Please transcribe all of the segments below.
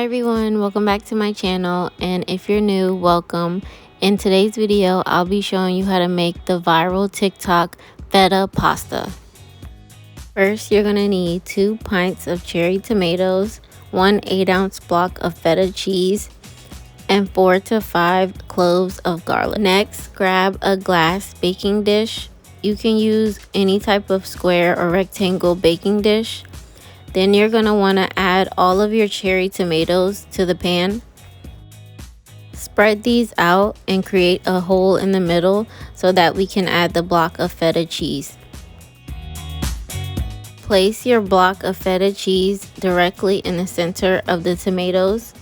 Hi everyone, welcome back to my channel, and if you're new, welcome. In today's video, I'll be showing you how to make the viral TikTok feta pasta. First, you're gonna need 2 pints of cherry tomatoes, 1 8-ounce block of feta cheese, and 4 to 5 cloves of garlic. Next, grab a glass baking dish. You can use any type of square or rectangle baking dish. Then you're going to want to add all of your cherry tomatoes to the pan. Spread these out and create a hole in the middle so that we can add the block of feta cheese. Place your block of feta cheese directly in the center of the tomatoes.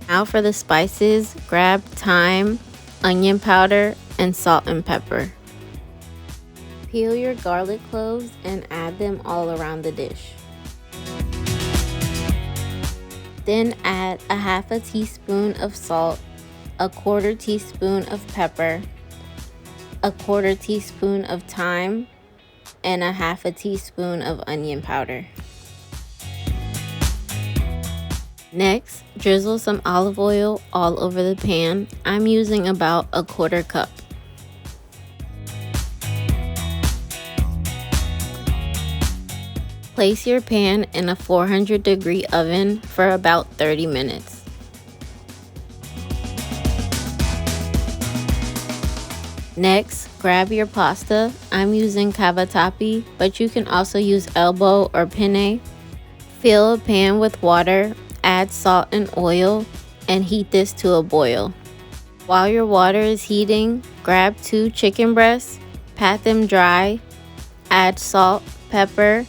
Now for the spices, grab thyme, onion powder, and salt and pepper. Peel your garlic cloves and add them all around the dish. Then add a half a teaspoon of salt, a 1/4 teaspoon of pepper, a 1/4 teaspoon of thyme, and a half a teaspoon of onion powder. Next, drizzle some olive oil all over the pan. I'm using about a 1/4 cup. Place your pan in a 400-degree oven for about 30 minutes. Next, grab your pasta. I'm using cavatappi, but you can also use elbow or penne. Fill a pan with water, add salt and oil, and heat this to a boil. While your water is heating, grab 2 chicken breasts, pat them dry, add salt, pepper,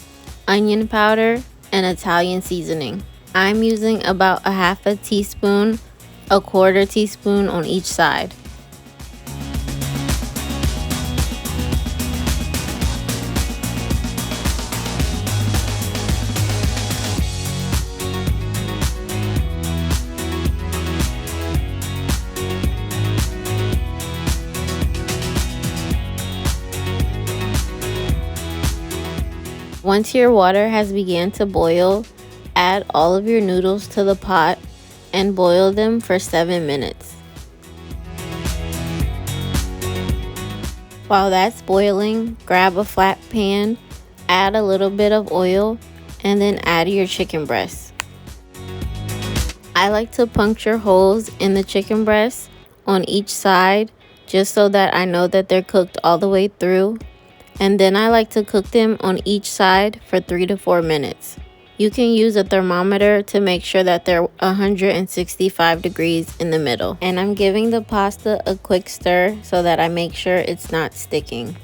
onion powder, and Italian seasoning. I'm using about a half a teaspoon, a 1/4 teaspoon on each side. Once your water has begun to boil, add all of your noodles to the pot and boil them for 7 minutes. While that's boiling, grab a flat pan, add a little bit of oil, and then add your chicken breasts. I like to puncture holes in the chicken breasts on each side just so that I know that they're cooked all the way through. And then I like to cook them on each side for 3 to 4 minutes. You can use a thermometer to make sure that they're 165 degrees in the middle. And I'm giving the pasta a quick stir so that I make sure it's not sticking.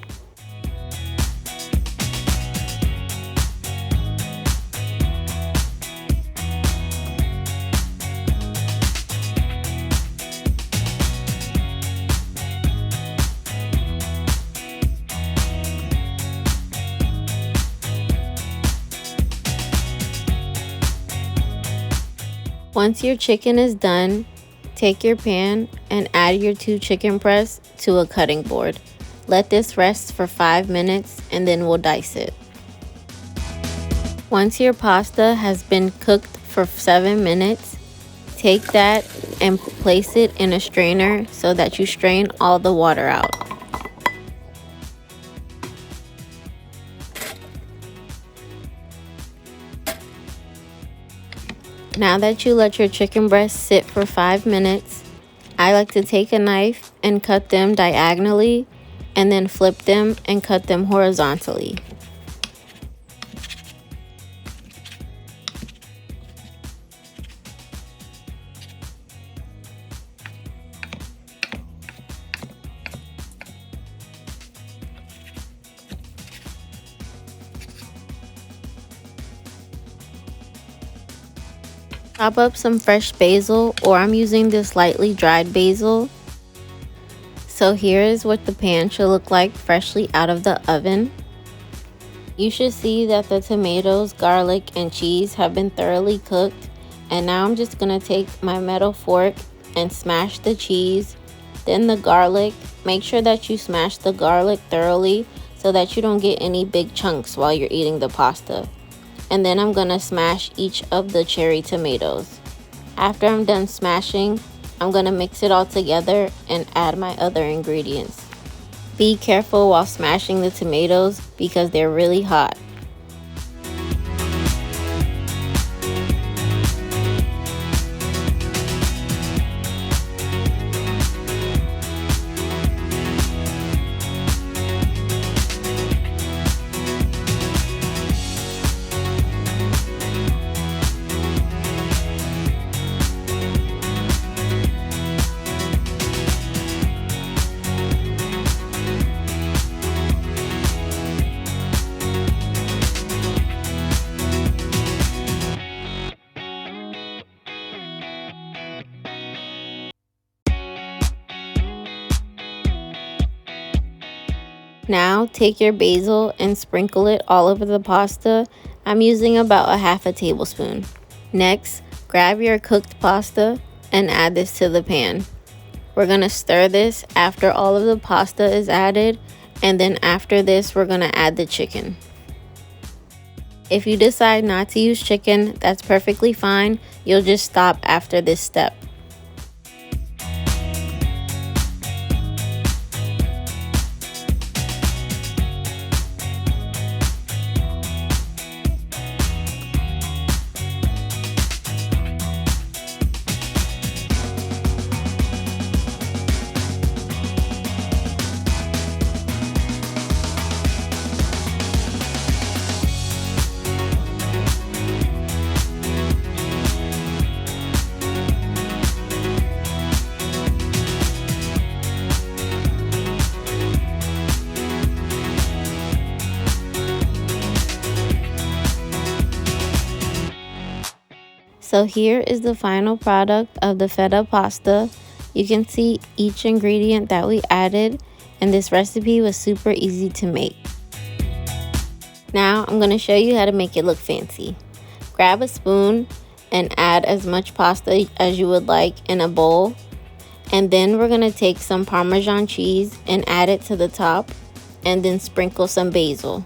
Once your chicken is done, take your pan and add your 2 chicken breasts to a cutting board. Let this rest for 5 minutes and then we'll dice it. Once your pasta has been cooked for 7 minutes, take that and place it in a strainer so that you strain all the water out. Now that you let your chicken breasts sit for 5 minutes, I like to take a knife and cut them diagonally and then flip them and cut them horizontally. Chop up some fresh basil, or I'm using this lightly dried basil. So here is what the pan should look like freshly out of the oven. You should see that the tomatoes, garlic, and cheese have been thoroughly cooked. And now I'm just going to take my metal fork and smash the cheese, then the garlic. Make sure that you smash the garlic thoroughly so that you don't get any big chunks while you're eating the pasta. and then I'm gonna smash each of the cherry tomatoes. After I'm done smashing, I'm gonna mix it all together and add my other ingredients. Be careful while smashing the tomatoes because they're really hot. Now take your basil and sprinkle it all over the pasta. I'm using about a half a tablespoon. Next, grab your cooked pasta and add this to the pan. We're gonna stir this after all of the pasta is added, and then after this we're gonna add the chicken. If you decide not to use chicken, that's perfectly fine. You'll just stop after this step. So here is the final product of the feta pasta. You can see each ingredient that we added, and this recipe was super easy to make. Now I'm going to show you how to make it look fancy. Grab a spoon and add as much pasta as you would like in a bowl. And then we're going to take some Parmesan cheese and add it to the top, and then sprinkle some basil.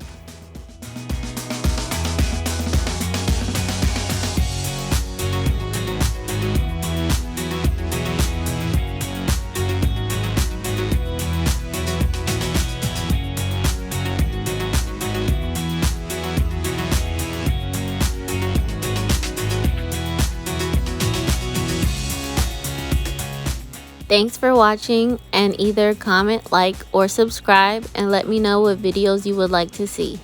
Thanks for watching, and either comment, like, or subscribe and let me know what videos you would like to see.